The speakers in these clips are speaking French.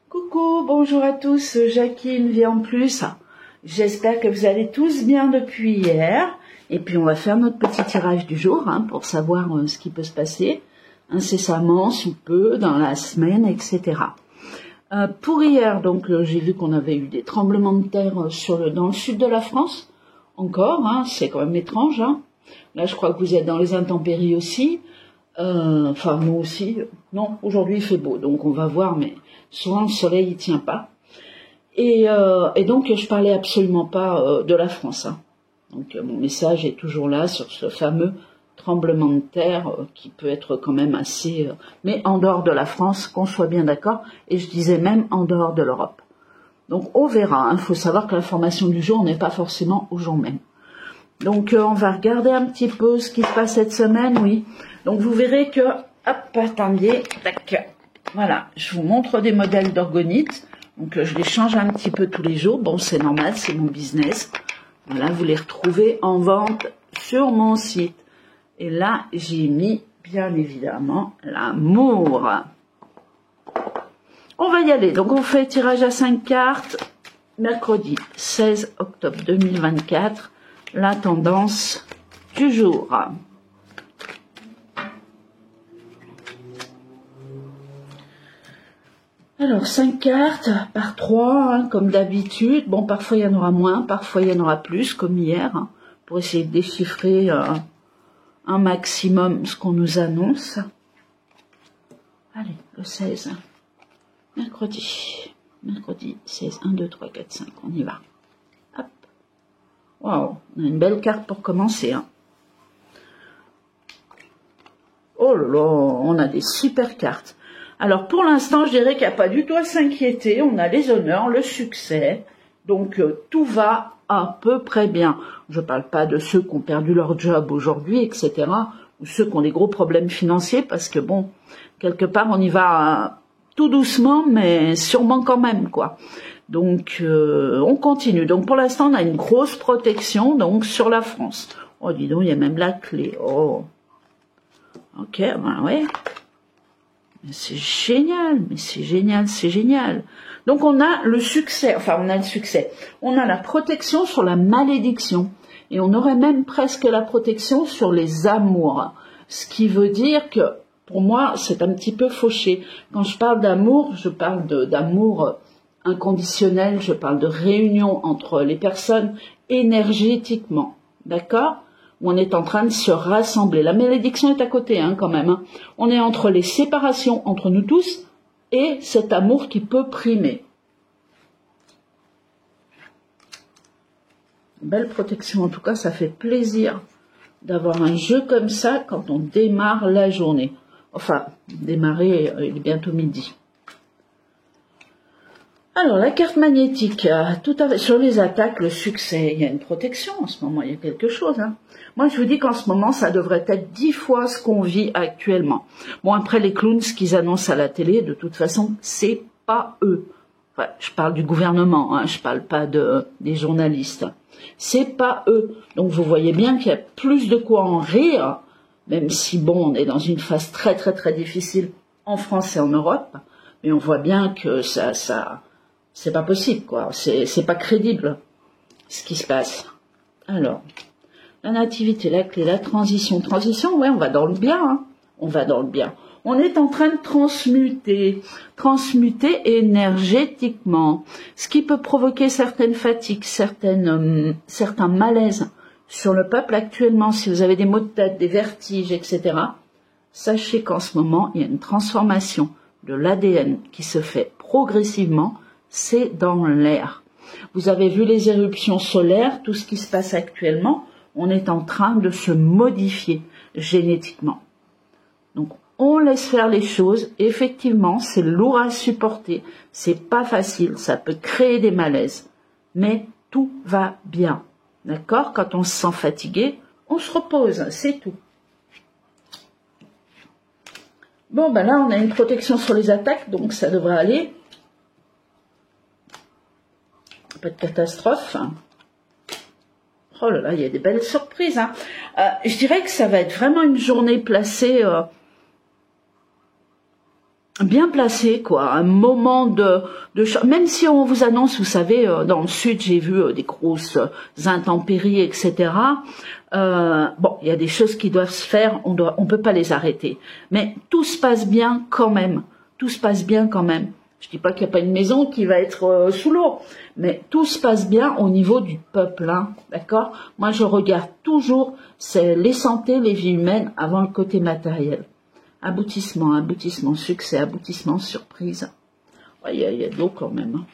Coucou, bonjour à tous, Jacqueline vient en plus. J'espère que vous allez tous bien depuis hier. Et puis on va faire notre petit tirage du jour pour savoir ce qui peut se passer incessamment, sous peu, dans la semaine, etc. Pour hier, donc j'ai vu qu'on avait eu des tremblements de terre dans le sud de la France. Encore, c'est quand même étrange. Là, je crois que vous êtes dans les intempéries aussi. Enfin, nous aussi. Non, aujourd'hui il fait beau, donc on va voir, mais souvent le soleil il tient pas. Et donc je parlais absolument pas de la France. Donc mon message est toujours là sur ce fameux tremblement de terre qui peut être quand même assez... mais en dehors de la France, qu'on soit bien d'accord, et je disais même en dehors de l'Europe. Donc on verra, faut savoir que l'information du jour n'est pas forcément au jour même. Donc on va regarder un petit peu ce qui se passe cette semaine, oui. Donc vous verrez que, hop, attendez, tac, voilà, je vous montre des modèles d'orgonite. Donc je les change un petit peu tous les jours. Bon, c'est normal, c'est mon business. Voilà, vous les retrouvez en vente sur mon site. Et là, j'ai mis, bien évidemment, l'amour. On va y aller. Donc on fait tirage à 5 cartes. Mercredi 16 octobre 2024. La tendance du jour. Alors, 5 cartes par 3, comme d'habitude. Bon, parfois il y en aura moins, parfois il y en aura plus, comme hier, pour essayer de déchiffrer un maximum ce qu'on nous annonce. Allez, le 16. Mercredi 16, 1, 2, 3, 4, 5, on y va. Hop. Waouh, on a une belle carte pour commencer. Oh là là, on a des super cartes. Alors pour l'instant, je dirais qu'il n'y a pas du tout à s'inquiéter. On a les honneurs, le succès. Donc tout va à peu près bien. Je ne parle pas de ceux qui ont perdu leur job aujourd'hui, etc. Ou ceux qui ont des gros problèmes financiers, parce que bon, quelque part on y va tout doucement, mais sûrement quand même, quoi. Donc on continue. Donc pour l'instant, on a une grosse protection donc sur la France. Oh dis donc, il y a même la clé. Oh. Ok, ben ouais. C'est génial, mais c'est génial, c'est génial. Donc on a le succès, on a la protection sur la malédiction. Et on aurait même presque la protection sur les amours. Ce qui veut dire que, pour moi, c'est un petit peu fauché. Quand je parle d'amour, je parle d'amour inconditionnel, je parle de réunion entre les personnes énergétiquement. D'accord ? Où on est en train de se rassembler. La malédiction est à côté, quand même. On est entre les séparations entre nous tous et cet amour qui peut primer. Belle protection, en tout cas, ça fait plaisir d'avoir un jeu comme ça quand on démarre la journée. Enfin, démarrer, il est bientôt midi. Alors, la carte magnétique, tout à fait, sur les attaques, le succès, il y a une protection en ce moment, il y a quelque chose. Moi, je vous dis qu'en ce moment, ça devrait être 10 fois ce qu'on vit actuellement. Bon, après, les clowns, ce qu'ils annoncent à la télé, de toute façon, c'est pas eux. Enfin, je parle du gouvernement, je parle pas des journalistes. C'est pas eux. Donc, vous voyez bien qu'il y a plus de quoi en rire, même si, bon, on est dans une phase très, très, très difficile en France et en Europe, mais on voit bien que c'est pas possible, quoi. C'est pas crédible, ce qui se passe. Alors, la nativité, la clé, la transition. Transition, ouais, on va dans le bien, On va dans le bien. On est en train de transmuter énergétiquement, ce qui peut provoquer certaines fatigues, certains malaises sur le peuple actuellement. Si vous avez des maux de tête, des vertiges, etc., sachez qu'en ce moment, il y a une transformation de l'ADN qui se fait progressivement. C'est dans l'air. Vous avez vu les éruptions solaires, tout ce qui se passe actuellement, on est en train de se modifier génétiquement. Donc, on laisse faire les choses. Effectivement, c'est lourd à supporter, c'est pas facile, ça peut créer des malaises, mais tout va bien. D'accord ? Quand on se sent fatigué, on se repose, c'est tout. Bon, ben là, on a une protection sur les attaques, donc ça devrait aller. Pas de catastrophe. Oh là là, il y a des belles surprises. Je dirais que ça va être vraiment une journée placée bien placé, quoi, un moment de même si on vous annonce, vous savez, dans le sud, j'ai vu des grosses intempéries, etc. Bon, il y a des choses qui doivent se faire, on peut pas les arrêter, mais tout se passe bien quand même, tout se passe bien quand même. Je dis pas qu'il n'y a pas une maison qui va être sous l'eau, mais tout se passe bien au niveau du peuple, hein, d'accord? Moi, je regarde toujours, c'est les santé, les vies humaines avant le côté matériel. Aboutissement, aboutissement, succès, aboutissement, surprise. Il y a de l'eau quand même. Hein.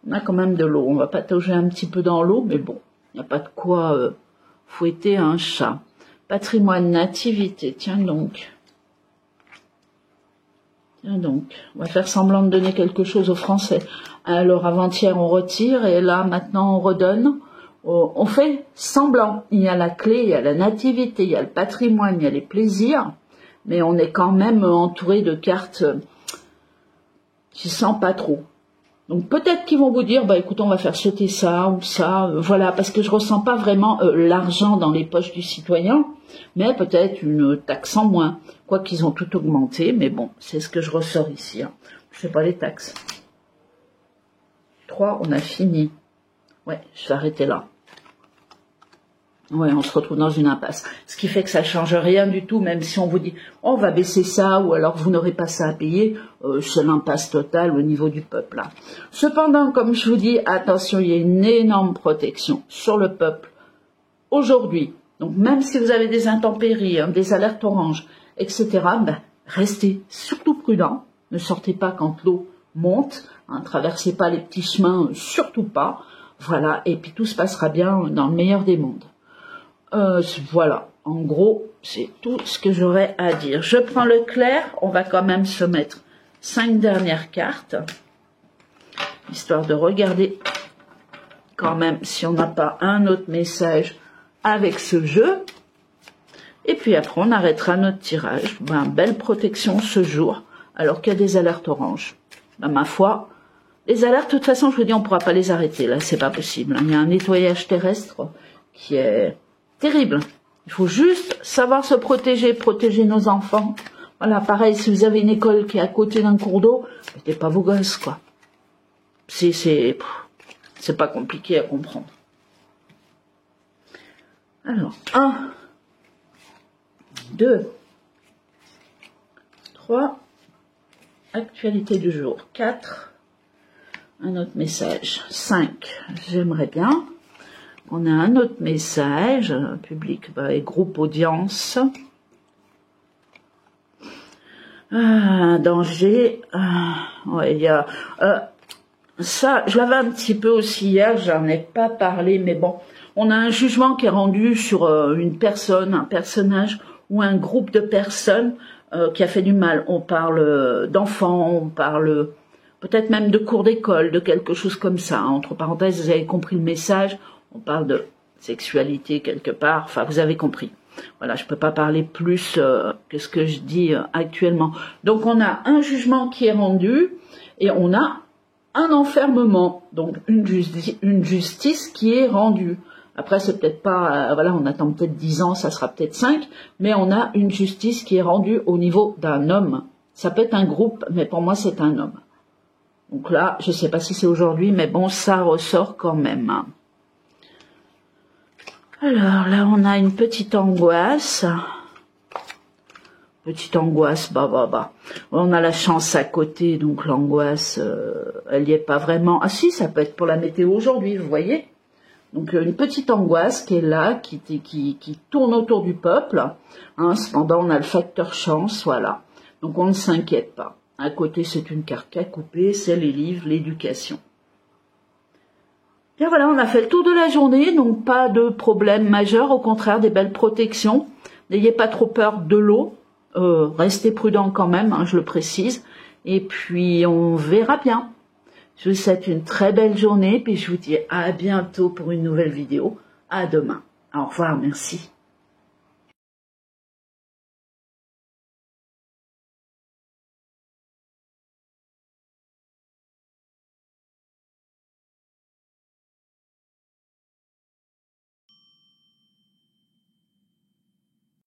On a quand même de l'eau. On va patauger un petit peu dans l'eau, mais bon, il n'y a pas de quoi fouetter un chat. Patrimoine, nativité, tiens donc. Tiens donc, on va faire semblant de donner quelque chose aux Français. Alors avant-hier on retire et là maintenant on redonne. On fait semblant. Il y a la clé, il y a la nativité, il y a le patrimoine, il y a les plaisirs. Mais on est quand même entouré de cartes qui sentent pas trop. Donc peut-être qu'ils vont vous dire, bah écoute, on va faire sauter ça ou ça, voilà, parce que je ressens pas vraiment l'argent dans les poches du citoyen, mais peut-être une taxe en moins, quoi qu'ils ont tout augmenté, mais bon, c'est ce que je ressors ici. Hein. Je sais pas les taxes. 3, on a fini. Ouais, je vais arrêter là. Ouais, on se retrouve dans une impasse. Ce qui fait que ça change rien du tout, même si on vous dit oh, on va baisser ça, ou alors vous n'aurez pas ça à payer, c'est l'impasse totale au niveau du peuple. Là. Cependant, comme je vous dis, attention, il y a une énorme protection sur le peuple aujourd'hui. Donc même si vous avez des intempéries, hein, des alertes oranges, etc., ben, restez surtout prudents. Ne sortez pas quand l'eau monte, hein, traversez pas les petits chemins, surtout pas. Voilà, et puis tout se passera bien dans le meilleur des mondes. Voilà, en gros, c'est tout ce que j'aurais à dire. Je prends le clair, on va quand même se mettre 5 dernières cartes, histoire de regarder quand même si on n'a pas un autre message avec ce jeu. Et puis après, on arrêtera notre tirage. Ben, belle protection ce jour, alors qu'il y a des alertes oranges. Ben, ma foi, les alertes, de toute façon, je vous dis, on ne pourra pas les arrêter. Là, c'est pas possible. Il y a un nettoyage terrestre qui est terrible. Il faut juste savoir se protéger, protéger nos enfants. Voilà, pareil, si vous avez une école qui est à côté d'un cours d'eau, mettez pas vos gosses, quoi. C'est pas compliqué à comprendre. Alors, 1, 2, 3, actualité du jour, 4, un autre message, 5, j'aimerais bien. On a un autre message, public et groupe audience. Danger. Ouais, il y a ça. Je l'avais un petit peu aussi hier. J'en ai pas parlé, mais bon, on a un jugement qui est rendu sur une personne, un personnage ou un groupe de personnes qui a fait du mal. On parle d'enfants, on parle peut-être même de cours d'école, de quelque chose comme ça. Entre parenthèses, vous avez compris le message. On parle de sexualité quelque part, enfin vous avez compris. Voilà, je ne peux pas parler plus que ce que je dis actuellement. Donc on a un jugement qui est rendu et on a un enfermement, donc une justice qui est rendue. Après c'est peut-être pas, voilà, on attend peut-être 10 ans, ça sera peut-être 5, mais on a une justice qui est rendue au niveau d'un homme. Ça peut être un groupe, mais pour moi c'est un homme. Donc là, je ne sais pas si c'est aujourd'hui, mais bon, ça ressort quand même. Alors là, on a une petite angoisse. Petite angoisse, bah. On a la chance à côté, donc l'angoisse, elle n'y est pas vraiment. Ah si, ça peut être pour la météo aujourd'hui, vous voyez. Donc une petite angoisse qui est là, qui tourne autour du peuple. Hein, cependant, on a le facteur chance, voilà. Donc on ne s'inquiète pas. À côté, c'est une carte à couper, c'est les livres, l'éducation. Bien voilà, on a fait le tour de la journée, donc pas de problème majeur, au contraire, des belles protections. N'ayez pas trop peur de l'eau, restez prudent quand même, hein, je le précise. Et puis, on verra bien. Je vous souhaite une très belle journée, puis je vous dis à bientôt pour une nouvelle vidéo. À demain. Au revoir, merci.